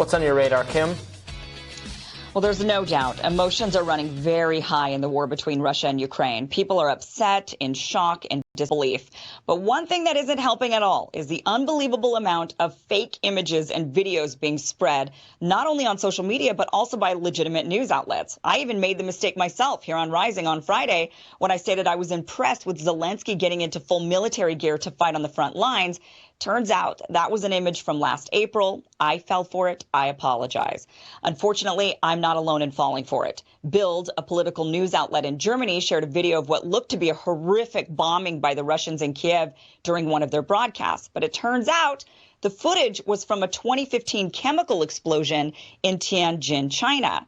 What's on your radar, Kim? Well, there's no doubt emotions are running very high in the war between Russia and Ukraine. People are upset, in shock, and disbelief. But one thing that isn't helping at all is the unbelievable amount of fake images and videos being spread, not only on social media, but also by legitimate news outlets. I even made the mistake myself here on Rising on Friday when I stated I was impressed with Zelensky getting into full military gear to fight on the front lines. Turns out that was an image from last April. I fell for it. I apologize. Unfortunately, I'm not alone in falling for it. Bild, a political news outlet in Germany, shared a video of what looked to be a horrific bombing by the Russians in Kiev during one of their broadcasts. But it turns out the footage was from a 2015 chemical explosion in Tianjin, China.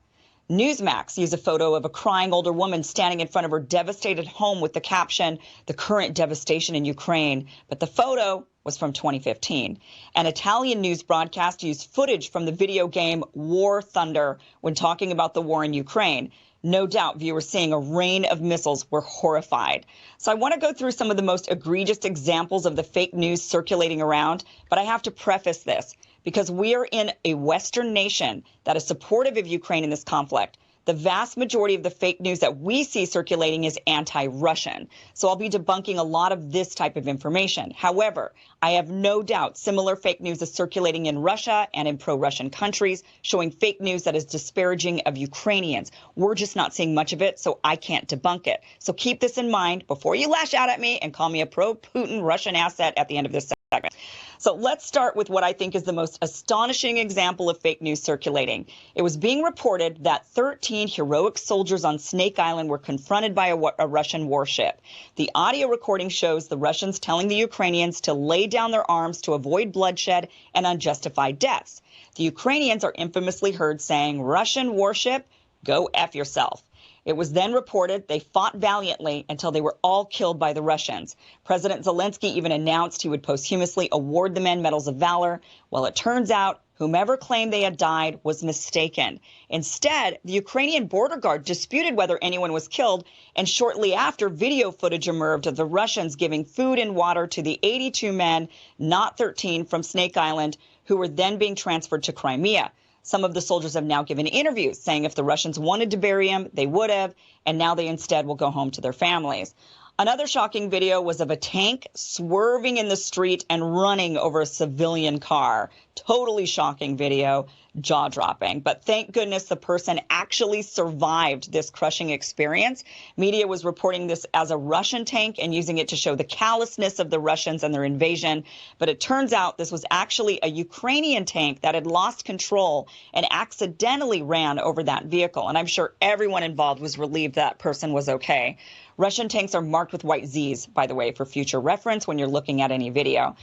Newsmax used a photo of a crying older woman standing in front of her devastated home with the caption, "The current devastation in Ukraine." But the photo was from 2015. An Italian news broadcast used footage from the video game War Thunder when talking about the war in Ukraine. No doubt viewers seeing a rain of missiles were horrified. So I want to go through some of the most egregious examples of the fake news circulating around, but I have to preface this because we are in a Western nation that is supportive of Ukraine in this conflict. The vast majority of the fake news that we see circulating is anti-Russian. So I'll be debunking a lot of this type of information. However, I have no doubt similar fake news is circulating in Russia and in pro-Russian countries, showing fake news that is disparaging of Ukrainians. We're just not seeing much of it, so I can't debunk it. So keep this in mind before you lash out at me and call me a pro-Putin Russian asset at the end of this segment. So let's start with what I think is the most astonishing example of fake news circulating. It was being reported that 13 heroic soldiers on Snake Island were confronted by a Russian warship. The audio recording shows the Russians telling the Ukrainians to lay down their arms to avoid bloodshed and unjustified deaths. The Ukrainians are infamously heard saying, "Russian warship, go F yourself." It was then reported they fought valiantly until they were all killed by the Russians. President Zelensky even announced he would posthumously award the men medals of valor. Well, it turns out whomever claimed they had died was mistaken. Instead, the Ukrainian border guard disputed whether anyone was killed, and shortly after, video footage emerged of the Russians giving food and water to the 82 men, not 13, from Snake Island, who were then being transferred to Crimea. Some of the soldiers have now given interviews saying if the Russians wanted to bury him, they would have, and now they instead will go home to their families. Another shocking video was of a tank swerving in the street and running over a civilian car. Totally shocking video, jaw-dropping. But thank goodness the person actually survived this crushing experience. Media was reporting this as a Russian tank and using it to show the callousness of the Russians and their invasion. But it turns out this was actually a Ukrainian tank that had lost control and accidentally ran over that vehicle. And I'm sure everyone involved was relieved that person was okay. Russian tanks are marked with white Zs, by the way, for future reference when you're looking at any video.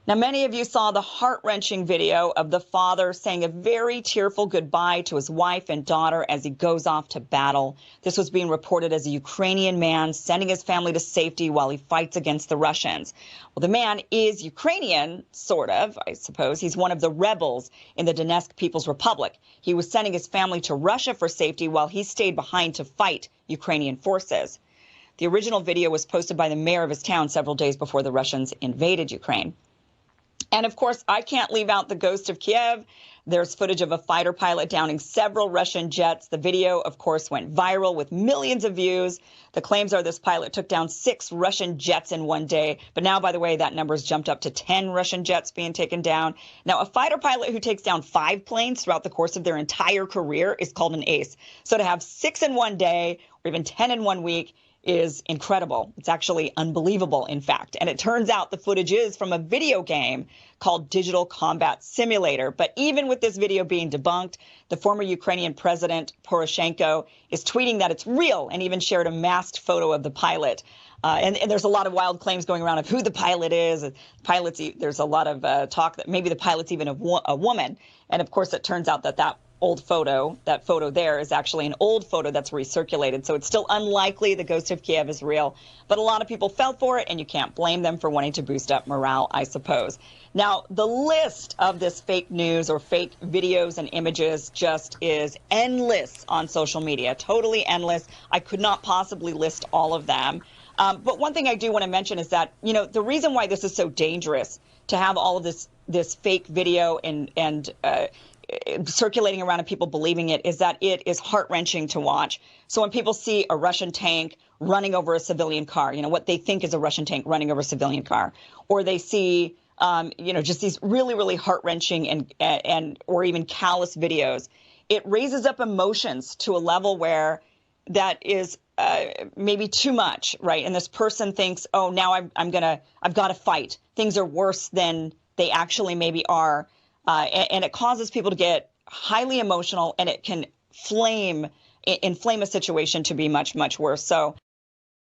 Now, many of you saw the heart-wrenching video of the father saying a very tearful goodbye to his wife and daughter as he goes off to battle. This was being reported as a Ukrainian man sending his family to safety while he fights against the Russians. Well, the man is Ukrainian, sort of, I suppose. He's one of the rebels in the Donetsk People's Republic. He was sending his family to Russia for safety while he stayed behind to fight Ukrainian forces. The original video was posted by the mayor of his town several days before the Russians invaded Ukraine. And of course, I can't leave out the ghost of Kiev. There's footage of a fighter pilot downing several Russian jets. The video, of course, went viral with millions of views. The claims are this pilot took down 6 Russian jets in one day. But now, by the way, that number's jumped up to 10 Russian jets being taken down. Now, a fighter pilot who takes down 5 planes throughout the course of their entire career is called an ace. So to have 6 in one day or even 10 in one week is incredible. It's actually unbelievable, in fact. And it turns out the footage is from a video game called Digital Combat Simulator. But even with this video being debunked, the former Ukrainian president, Poroshenko, is tweeting that it's real and even shared a masked photo of the pilot. And there's a lot of wild claims going around of who the pilot is. There's a lot of talk that maybe the pilot's even a woman. And of course, it turns out that that photo there is actually an old photo that's recirculated. So it's still unlikely the ghost of Kiev is real. But a lot of people fell for it, and you can't blame them for wanting to boost up morale, I suppose. Now, the list of this fake news or fake videos and images just is endless on social media, totally endless. I could not possibly list all of them. But one thing I do want to mention is that, the reason why this is so dangerous to have all of this fake video and circulating around and people believing it is that it is heart-wrenching to watch. So when people see a Russian tank running over a civilian car, what they think is a Russian tank running over a civilian car, or they see, just these really, really heart-wrenching and or even callous videos, it raises up emotions to a level where that is maybe too much, right? And this person thinks, oh, now I've got to fight. Things are worse than they actually maybe are. And it causes people to get highly emotional, and it can inflame a situation to be much, much worse. So